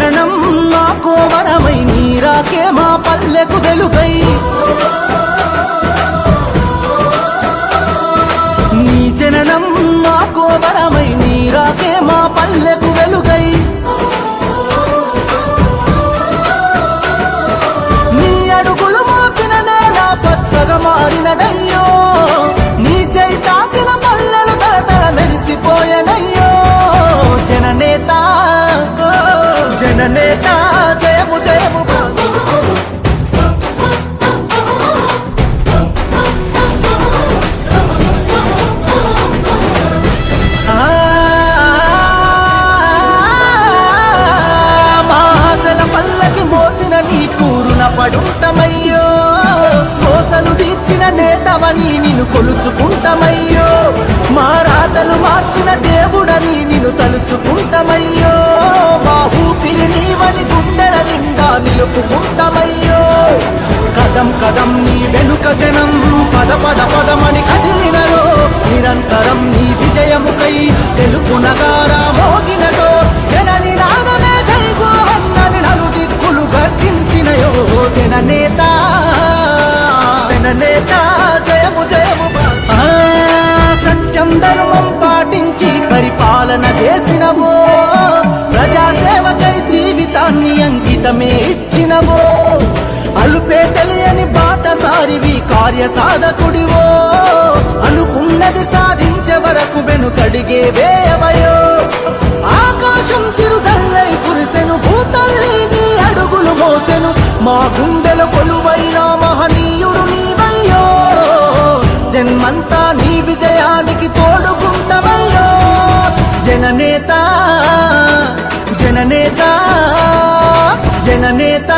జననం మాకో వరమై నీరాకే మా పల్లెకు వెలుగై నీ జననం మాకో వరమై నీరాకే మా పల్లెకు వెలుగై నీ అడుగులు మోపిన నేల పచ్చగా మారినదయ్యో నీ చేయి తాకిన పల్లెలు తలతల మెరిసిపోయనయ్యో జననేత జననేత జయము జయము పల్లకి మోసిన నీ కూరున పడుంటమయ్యో కోసలు తీర్చిన నేతవని నిన్ను కొలుచుకుంటమయ్యో మా రాతలు మార్చిన దేవుడని నిన్ను తలుచుకుంటమయ్యో మా ఊపిరి నీవని గుండెల నిండా నిలుపుకుంటమయ్యో కదం కదం నీ వెనుక జనం పద పద పదమని కదిలినరో నిరంతరం నీ విజయముకై తెలుపు నగారా మోగినదో జనని నాదమే జైగో అన్నని నలుదిక్కులు గర్జించినయో జననేత జననేత జయము జయము సత్యం ధర్మం పాటించి పరిపాలన చేసినవో ప్రజాసేవకై జీవితాన్ని అంకితమే ఇచ్చినవో అలుపే తెలియని బాటసారివి కార్య సాధకుడివో అనుకున్నది సాధించే వరకు వెనుకడిగే వేయవయో ఆకాశం చిరుదల్లై కురిసెను భూతల్లి నీ అడుగులు మోసెను మా గుండెల కొలువైన మహనీయుడు నీవయ్యో జన్మంతా నీ విజయానికి తోడుకుంటవయ్యో జననేత జననేత జననేత